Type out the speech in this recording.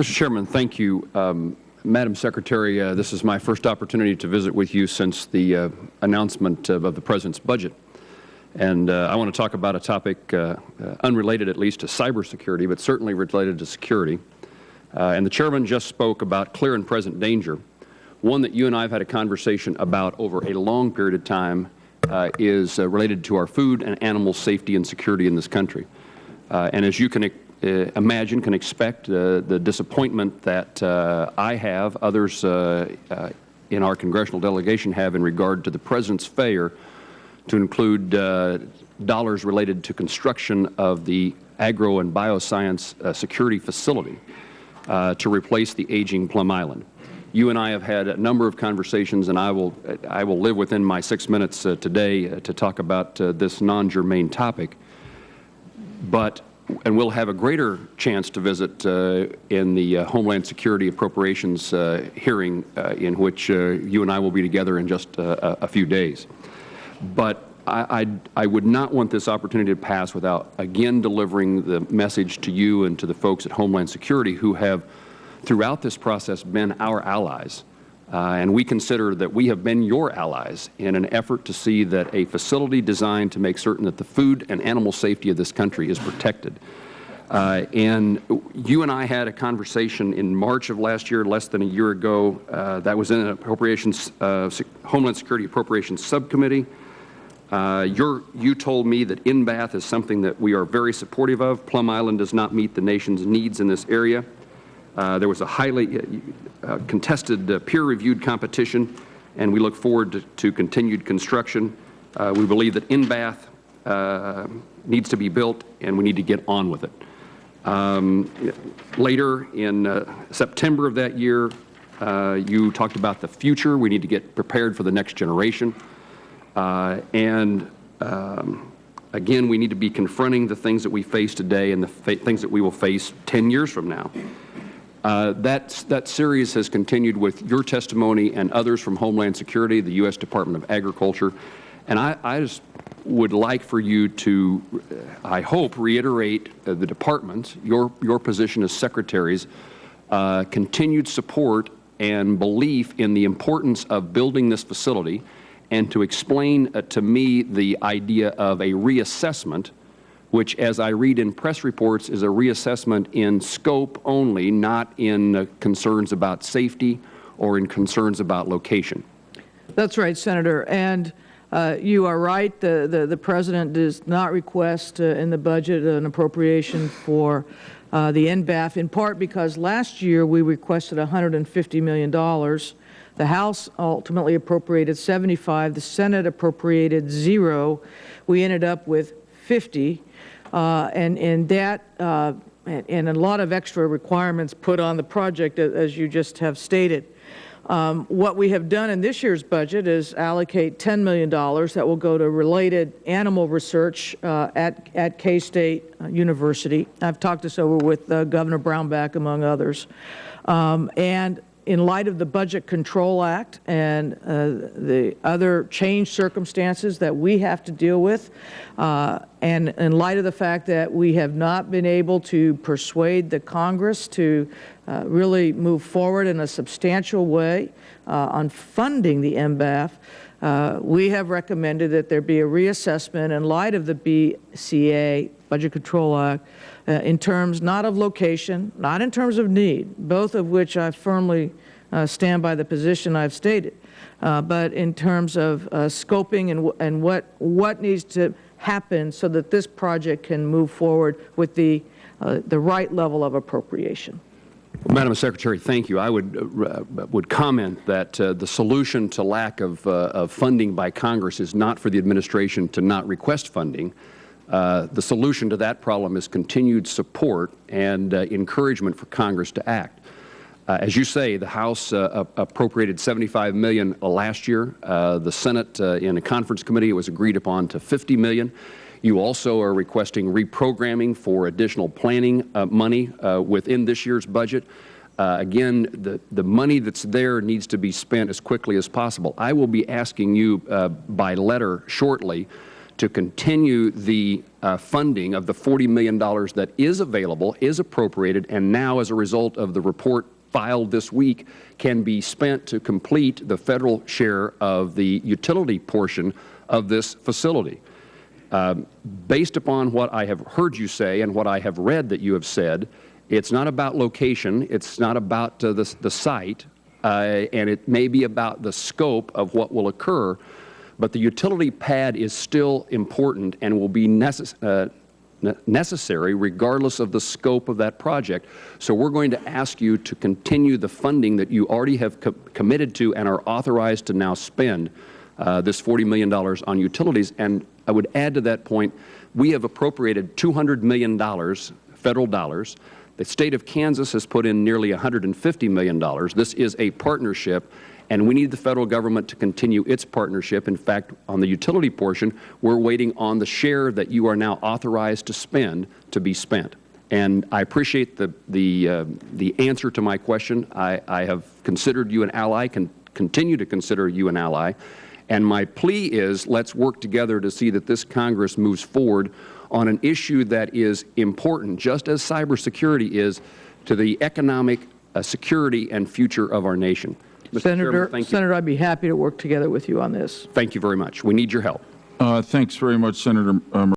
Mr. Chairman, thank you. Madam Secretary, this is my first opportunity to visit with you since the announcement of the President's budget. And I want to talk about a topic unrelated at least to cybersecurity, but certainly related to security. And the Chairman just spoke about clear and present danger. One that you and I have had a conversation about over a long period of time is related to our food and animal safety and security in this country. And as you can imagine, can expect, the disappointment that I have, others in our congressional delegation have in regard to the President's failure to include dollars related to construction of the agro and bioscience security facility to replace the aging Plum Island. You and I have had a number of conversations, and I will live within my 6 minutes today to talk about this non-germane topic. And we'll have a greater chance to visit in the Homeland Security Appropriations hearing in which you and I will be together in just a few days. But I would not want this opportunity to pass without again delivering the message to you and to the folks at Homeland Security who have throughout this process been our allies. And we consider that we have been your allies in an effort to see that a facility designed to make certain that the food and animal safety of this country is protected. And you and I had a conversation in March of last year, less than a year ago. That was in an Appropriations, Homeland Security Appropriations Subcommittee. You told me that NBAF is something that we are very supportive of. Plum Island does not meet the nation's needs in this area. There was a highly contested peer-reviewed competition, and we look forward to continued construction. We believe that NBAF needs to be built, and we need to get on with it. Later in September of that year, you talked about the future. We need to get prepared for the next generation. Again, we need to be confronting the things that we face today and the things that we will face 10 years from now. That series has continued with your testimony and others from Homeland Security, the U.S. Department of Agriculture, and I just would like for you to, I hope, reiterate the Department, your position as secretaries, continued support and belief in the importance of building this facility, and to explain to me the idea of a reassessment, which, as I read in press reports, is a reassessment in scope only, not in concerns about safety or in concerns about location. That's right, Senator. And you are right. The President does not request in the budget an appropriation for the NBAF, in part because last year we requested $150 million. The House ultimately appropriated 75. The Senate appropriated 0. We ended up with 50. And a lot of extra requirements put on the project, as you just have stated. What we have done in this year's budget is allocate $10 million that will go to related animal research at K-State University. I've talked this over with Governor Brownback, among others. And in light of the Budget Control Act and the other changed circumstances that we have to deal with, and in light of the fact that we have not been able to persuade the Congress to really move forward in a substantial way on funding the NBAF, we have recommended that there be a reassessment in light of the BCA, Budget Control Act, in terms not of location, not in terms of need, both of which I firmly stand by the position I've stated, but in terms of scoping and what needs to happen so that this project can move forward with the right level of appropriation. Well, Madam Secretary, thank you. I would comment that the solution to lack of funding by Congress is not for the administration to not request funding. The solution to that problem is continued support and encouragement for Congress to act. As you say, the House appropriated $75 million last year. The Senate, in a conference committee, it was agreed upon to $50 million. You also are requesting reprogramming for additional planning money within this year's budget. Again, the money that's there needs to be spent as quickly as possible. I will be asking you by letter shortly to continue the funding of the $40 million that is available, is appropriated, and now as a result of the report filed this week can be spent to complete the federal share of the utility portion of this facility. Based upon what I have heard you say and what I have read that you have said, it's not about location, it's not about the site, and it may be about the scope of what will occur, but the utility pad is still important and will be necessary regardless of the scope of that project. So we're going to ask you to continue the funding that you already have committed to and are authorized to now spend this $40 million on utilities. And I would add to that point, we have appropriated $200 million, federal dollars. The state of Kansas has put in nearly $150 million. This is a partnership, and we need the federal government to continue its partnership. In fact, on the utility portion, we're waiting on the share that you are now authorized to spend to be spent. And I appreciate the answer to my question. I have considered you an ally, continue to consider you an ally. And my plea is, let's work together to see that this Congress moves forward on an issue that is important, just as cybersecurity is, to the economic security and future of our nation. Mr. Chairman, Senator, I'd be happy to work together with you on this. thank you very much. We need your help. Thanks very much, Senator Moran.